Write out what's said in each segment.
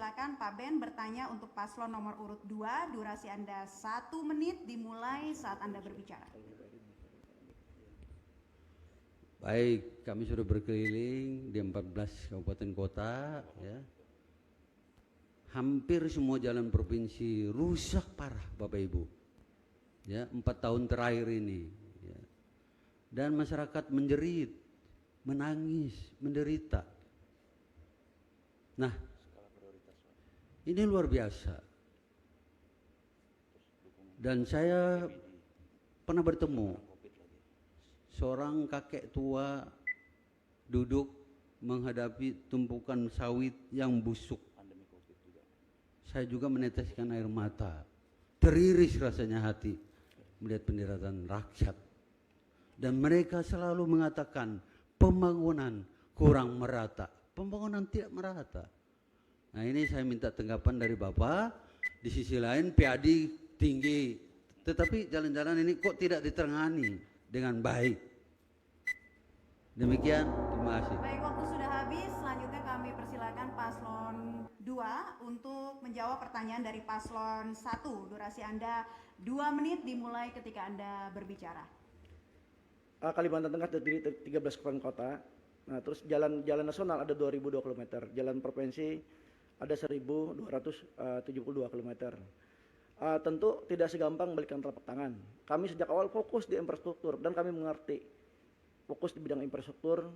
persilakan Pak Ben bertanya untuk paslon nomor urut 2. Durasi Anda 1 menit dimulai saat Anda berbicara. Baik, kami sudah berkeliling di 14 kabupaten kota, ya. Hampir semua jalan provinsi rusak parah, Bapak Ibu. Ya, 4 tahun terakhir ini. Ya. Dan masyarakat menjerit, menangis, menderita. Nah, ini luar biasa. Dan saya pernah bertemu seorang kakek tua duduk menghadapi tumpukan sawit yang busuk. Saya juga meneteskan air mata. Teriris rasanya hati melihat penderitaan rakyat. Dan mereka selalu mengatakan pembangunan kurang merata. Pembangunan tidak merata. Nah, ini saya minta tanggapan dari Bapak. Di sisi lain PAD tinggi, tetapi jalan-jalan ini kok tidak diterangani dengan baik. Demikian, terima kasih. Baik, waktu sudah habis. Selanjutnya kami persilakan paslon 2 untuk menjawab pertanyaan dari paslon 1. Durasi Anda 2 menit dimulai ketika Anda berbicara. Kalimantan Tengah terdiri dari 13 kabupaten kota. Nah, terus jalan nasional ada 2002 km, jalan provinsi ada 1272 km. Tentu tidak segampang balikan telapak tangan. Kami sejak awal fokus di infrastruktur dan kami mengerti fokus di bidang infrastruktur.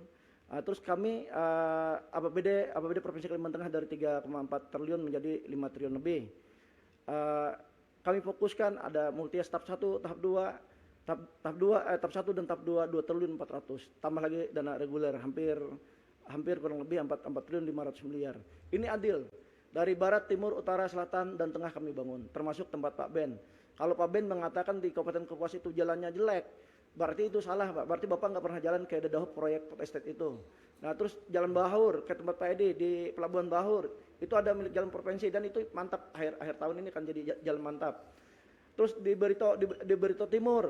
Terus kami APBD Provinsi Kalimantan Tengah dari 3,4 triliun menjadi 5 triliun lebih. Kami fokuskan ada multi-yes tahap 1, tahap 2, tahap 1 dan tahap 2 triliun 400. Tambah lagi dana reguler hampir kurang lebih 4 triliun 500 miliar. Ini adil. Dari barat, timur, utara, selatan, dan tengah kami bangun, termasuk tempat Pak Ben. Kalau Pak Ben mengatakan di Kabupaten Kapuas itu jalannya jelek, berarti itu salah, Pak. Berarti Bapak nggak pernah jalan ke Dedaup proyek Port Estate itu. Nah, terus jalan Bahur ke tempat Pak Edi di Pelabuhan Bahur, itu ada milik jalan provinsi dan itu mantap, akhir tahun ini akan jadi jalan mantap. Terus di Barito Timur,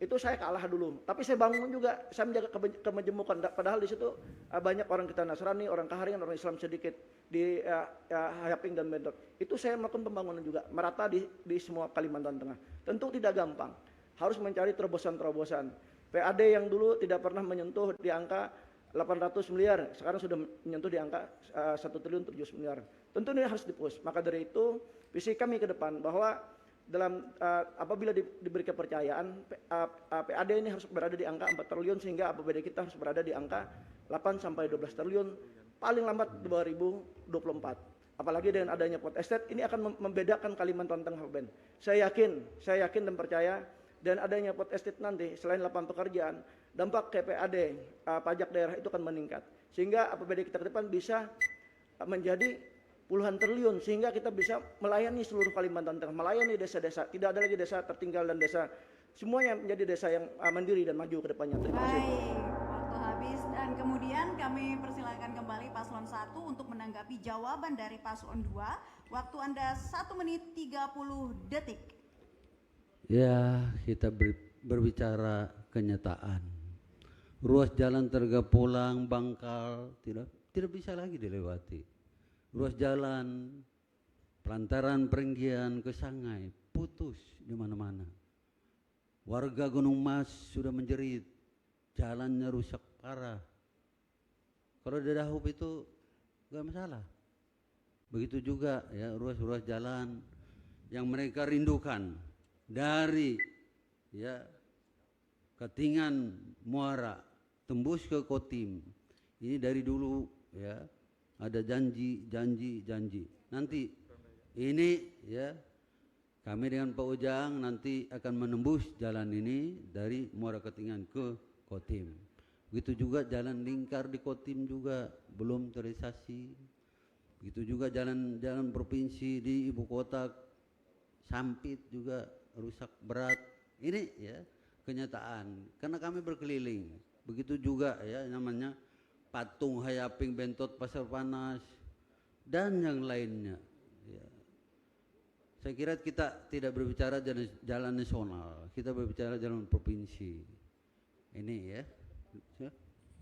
itu saya kalah dulu, tapi saya bangun juga, saya menjaga kemajemukan. Padahal di situ banyak orang kita Nasrani, orang Kaharian, orang Islam sedikit di Hayaping dan Bentok. Itu saya melakukan pembangunan juga merata di semua Kalimantan Tengah. Tentu tidak gampang, harus mencari terobosan-terobosan. PAD yang dulu tidak pernah menyentuh di angka 800 miliar, sekarang sudah menyentuh di angka 1 triliun 700 miliar. Tentu ini harus dipush. Maka dari itu visi kami ke depan bahwa dalam apabila diberi kepercayaan, PAD ini harus berada di angka 4 triliun sehingga APBD kita harus berada di angka 8 sampai 12 triliun paling lambat 2024. Apalagi dengan adanya Port Estate ini akan membedakan Kalimantan Tengah, Ben. Saya yakin dan percaya dan adanya Port Estate nanti selain lapangan pekerjaan, dampak ke PAD pajak daerah itu akan meningkat. Sehingga APBD kita ke depan bisa menjadi puluhan triliun sehingga kita bisa melayani seluruh Kalimantan Tengah, melayani desa-desa. Tidak ada lagi desa tertinggal dan desa, semuanya menjadi desa yang mandiri dan maju ke depannya. Terima kasih. Baik, waktu habis dan kemudian kami persilakan kembali paslon 1 untuk menanggapi jawaban dari paslon 2. Waktu Anda 1 menit 30 detik. Ya, kita berbicara kenyataan. Ruas jalan Tergapulang, Bangkal tidak bisa lagi dilewati. Ruas jalan pelantaran Perenggian ke Sangai putus di mana-mana. Warga Gunung Mas sudah menjerit, jalannya rusak parah. Kalau di Dedaup itu gak masalah. Begitu juga ya ruas-ruas jalan yang mereka rindukan dari ya Katingan Muara tembus ke Kotim. Ini dari dulu ya. Ada janji. Nanti ini ya kami dengan Pak Ujang nanti akan menembus jalan ini dari Muara Katingan ke Kotim. Begitu juga jalan lingkar di Kotim juga belum terrealisasi. Begitu juga jalan provinsi di ibu kota Sampit juga rusak berat. Ini ya kenyataan karena kami berkeliling. Begitu juga ya namanya Patung, Hayaping, Bentot, Pasar Panas, dan yang lainnya. Ya. Saya kira kita tidak berbicara jalan nasional, kita berbicara jalan provinsi. Ini ya.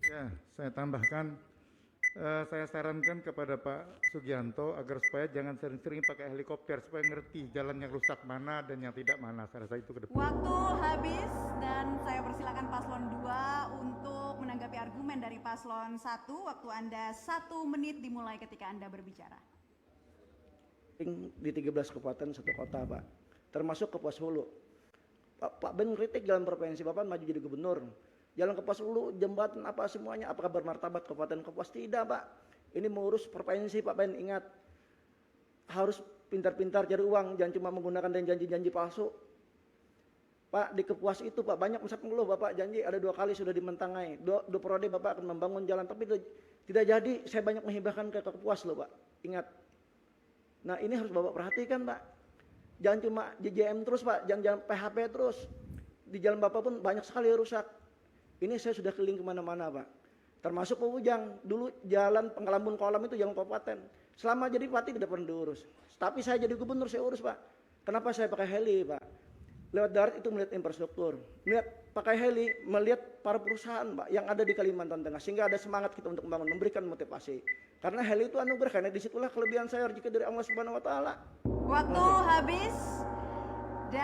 Ya, saya tambahkan Saya sarankan kepada Pak Sugianto agar supaya jangan sering-sering pakai helikopter supaya ngerti jalan yang rusak mana dan yang tidak mana. Saya rasa itu ke depan. Waktu habis dan saya persilakan paslon 2 untuk menanggapi argumen dari paslon 1. Waktu Anda 1 menit dimulai ketika Anda berbicara. Di 13 kabupaten 1 kota Pak, termasuk Kapuas Hulu. Pak Ben kritik jalan provinsi, Bapak maju jadi gubernur. Jalan Kapuas Hulu, jembatan apa semuanya, apakah bermartabat Kabupaten Kapuas? Tidak Pak, ini mengurus provinsi Pak Ben, ingat. Harus pintar-pintar cari uang, jangan cuma menggunakan dan janji-janji palsu. Pak, di Kapuas itu Pak banyak masyarakat mengeluh, Bapak janji ada 2 kali sudah dimentangai, 2 periode Bapak akan membangun jalan, tapi tidak jadi. Saya banyak menghibahkan ke Kapuas loh Pak, ingat. Nah ini harus Bapak perhatikan Pak, jangan cuma JJM terus Pak, jangan PHP terus. Di jalan Bapak pun banyak sekali rusak. Ini saya sudah keliling kemana-mana Pak, termasuk Pawujang. Dulu jalan Pengalambun Kolam itu jalan kabupaten, selama jadi bupati tidak pernah diurus. Tapi saya jadi gubernur saya urus Pak. Kenapa saya pakai heli Pak? Lewat darat itu melihat infrastruktur, melihat pakai heli, melihat para perusahaan Pak yang ada di Kalimantan Tengah, sehingga ada semangat kita untuk membangun, memberikan motivasi. Karena heli itu anugerah, karena disitulah kelebihan saya rezeki dari Allah Subhanahu Wa Taala. Waktu habis dan